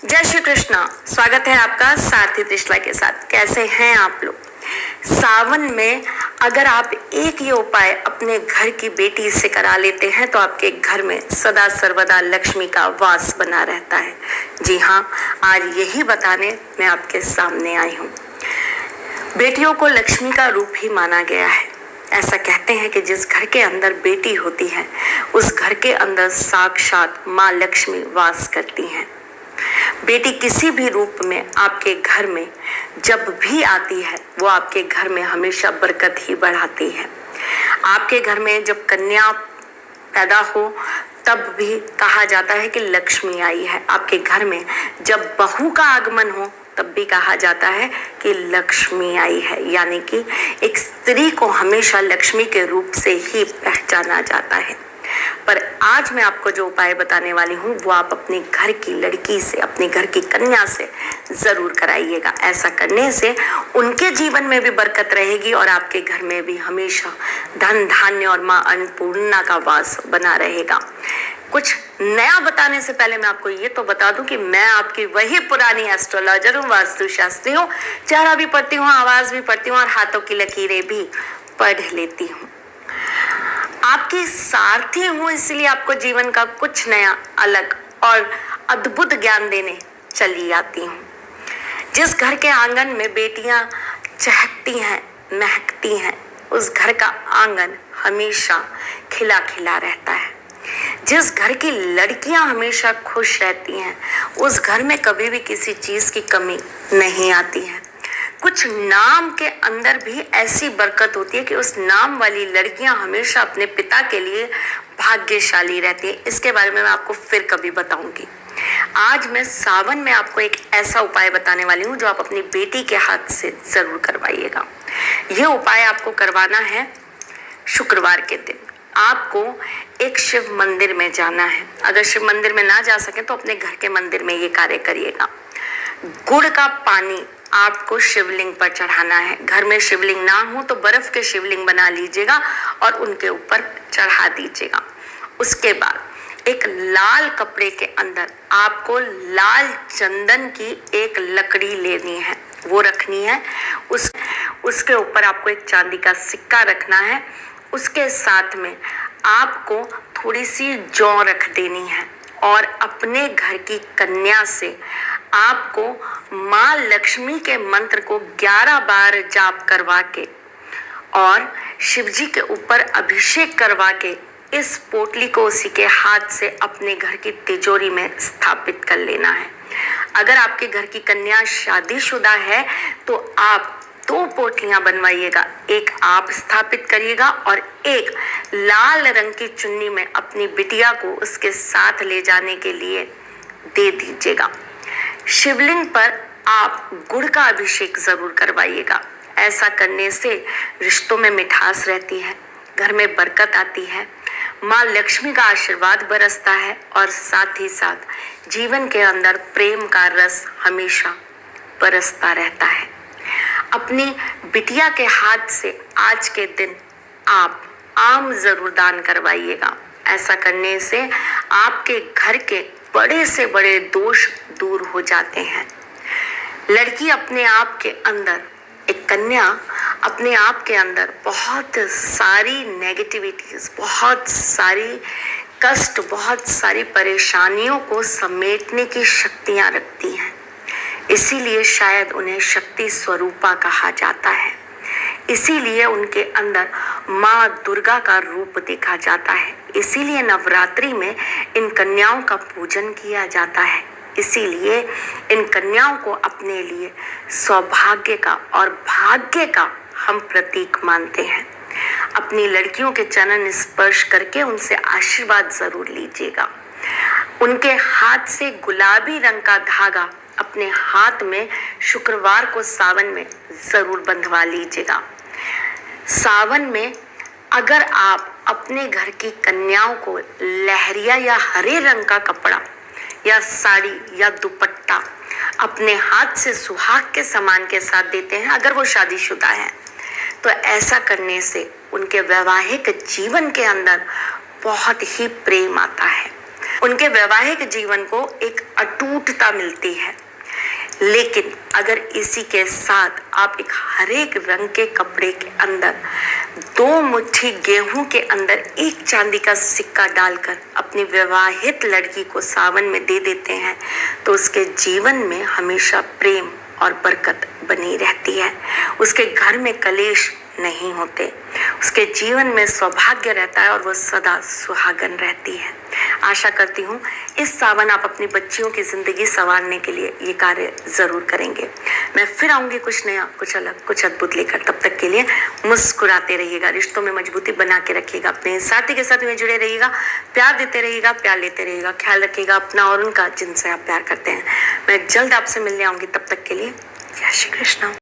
जय श्री कृष्णा। स्वागत है आपका सारथी त्रिशला के साथ। कैसे हैं आप लोग? सावन में अगर आप एक ये उपाय अपने घर की बेटी से करा लेते हैं तो आपके घर में सदा सर्वदा लक्ष्मी का वास बना रहता है। जी हाँ, आज यही बताने मैं आपके सामने आई हूँ। बेटियों को लक्ष्मी का रूप ही माना गया है। ऐसा कहते हैं कि जिस घर के अंदर बेटी होती है उस घर के अंदर साक्षात माँ लक्ष्मी वास करती हैं। बेटी किसी भी रूप में आपके घर में जब भी आती है वो आपके घर में हमेशा बरकत ही बढ़ाती है। आपके घर में जब कन्या पैदा हो तब भी कहा जाता है कि लक्ष्मी आई है। आपके घर में जब बहू का आगमन हो तब भी कहा जाता है कि लक्ष्मी आई है, यानी कि एक स्त्री को हमेशा लक्ष्मी के रूप से ही पहचाना जाता है। पर आज मैं आपको जो उपाय बताने वाली हूँ वो आप अपने घर की लड़की से, अपने घर की कन्या से जरूर कराइएगा। ऐसा करने से उनके जीवन में भी बरकत रहेगी और आपके घर में भी हमेशा धन धान्य और माँ अन्नपूर्णा का वास बना रहेगा। कुछ नया बताने से पहले मैं आपको ये तो बता दूं कि मैं आपकी वही पुरानी एस्ट्रोलॉजर हूँ, वास्तुशास्त्री हूँ, चेहरा भी पढ़ती हूँ, आवाज भी पढ़ती हूँ और हाथों की लकीरें भी पढ़ लेती हूँ। आपकी सारथी हूँ, इसलिए आपको जीवन का कुछ नया, अलग और अद्भुत ज्ञान देने चली आती हूँ। जिस घर के आंगन में बेटियां चहकती हैं, महकती हैं, उस घर का आंगन हमेशा खिला खिला रहता है। जिस घर की लड़कियां हमेशा खुश रहती हैं उस घर में कभी भी किसी चीज की कमी नहीं आती है। कुछ नाम के अंदर भी ऐसी बरकत होती है कि उस नाम वाली लड़कियां हमेशा अपने पिता के लिए भाग्यशाली रहती है। इसके बारे में मैं आपको फिर कभी बताऊंगी। आज मैं सावन में आपको एक ऐसा उपाय बताने वाली हूँ जो आप अपनी बेटी के हाथ से जरूर करवाइएगा। यह उपाय आपको करवाना है शुक्रवार के दिन। आपको एक शिव मंदिर में जाना है। अगर शिव मंदिर में ना जा सके तो अपने घर के मंदिर में ये कार्य करिएगा। गुड़ का पानी आपको शिवलिंग पर चढ़ाना है। घर में शिवलिंग ना हो तो बर्फ के शिवलिंग बना लीजिएगा और उनके ऊपर चढ़ा दीजिएगा। उसके बाद एक लाल कपड़े के अंदर आपको लाल चंदन की एक लकड़ी लेनी है, वो रखनी है। उसके ऊपर आपको एक चांदी का सिक्का रखना है। उसके साथ में आपको थोड़ी सी जौ रख देनी है और अपने घर की कन्या से आपको माँ लक्ष्मी के मंत्र को 11 बार जाप करवा के और शिवजी के ऊपर अभिषेक करवा के इस पोटली को उसी के हाथ से अपने घर की तिजोरी में स्थापित कर लेना है। अगर आपके घर की कन्या शादीशुदा है तो आप 2 पोटलियां बनवाइएगा। एक आप स्थापित करिएगा और एक लाल रंग की चुन्नी में अपनी बिटिया को उसके साथ ले जाने के लिए दे दीजिएगा। शिवलिंग पर आप गुड़ का अभिषेक जरूर करवाइएगा। ऐसा करने से रिश्तों में मिठास रहती है, घर में बरकत आती है, माँ लक्ष्मी का आशीर्वाद बरसता है और साथ ही साथ जीवन के अंदर प्रेम का रस हमेशा बरसता रहता है। अपनी बिटिया के हाथ से आज के दिन आप आम जरूर दान करवाइएगा। ऐसा करने से आपके घर के बड़े से बड़े दोष दूर हो जाते हैं। लड़की अपने आप के अंदर, एक कन्या अपने आप के अंदर बहुत सारी नेगेटिविटीज, बहुत सारी कष्ट, बहुत सारी परेशानियों को समेटने की शक्तियां रखती हैं। इसीलिए शायद उन्हें शक्ति स्वरूपा कहा जाता है। इसीलिए उनके अंदर माँ दुर्गा का रूप देखा जाता है। इसीलिए नवरात्रि में इन कन्याओं का पूजन किया जाता है। इसीलिए इन कन्याओं को अपने लिए सौभाग्य का और भाग्य का हम प्रतीक मानते हैं। अपनी लड़कियों के चरण स्पर्श करके उनसे आशीर्वाद जरूर लीजिएगा। उनके हाथ से गुलाबी रंग का धागा अपने हाथ में शुक्रवार को सावन में जरूर बंधवा लीजिएगा। सावन में अगर आप अपने घर की कन्याओं को लहरिया या हरे रंग का कपड़ा या साड़ी या दुपट्टा अपने हाथ से सुहाग के सामान के साथ देते हैं, अगर वो शादीशुदा है, तो ऐसा करने से उनके वैवाहिक जीवन के अंदर बहुत ही प्रेम आता है। उनके वैवाहिक जीवन को एक अटूटता मिलती है। लेकिन अगर इसी के साथ आप एक हरेक रंग के कपड़े के अंदर 2 मुट्ठी गेहूं के अंदर 1 चांदी का सिक्का डालकर अपनी विवाहित लड़की को सावन में दे देते हैं, तो उसके जीवन में हमेशा प्रेम और बरकत बनी रहती है। उसके घर में कलेश नहीं होते, उसके जीवन में सौभाग्य रहता है और वो सदा सुहागन रहती है। आशा करती हूँ इस सावन आप अपनी बच्चियों की ज़िंदगी संवारने के लिए ये कार्य ज़रूर करेंगे। मैं फिर आऊँगी कुछ नया, कुछ अलग, कुछ अद्भुत लेकर। तब तक के लिए मुस्कुराते रहिएगा, रिश्तों में मजबूती बना के रखिएगा, अपने साथी के साथ में जुड़े रहिएगा, प्यार देते रहिएगा, प्यार लेते रहिएगा, ख्याल रखिएगा अपना और उनका जिनसे आप प्यार करते हैं। मैं जल्द आपसे मिलने आऊँगी, तब तक के लिए जय श्री कृष्ण।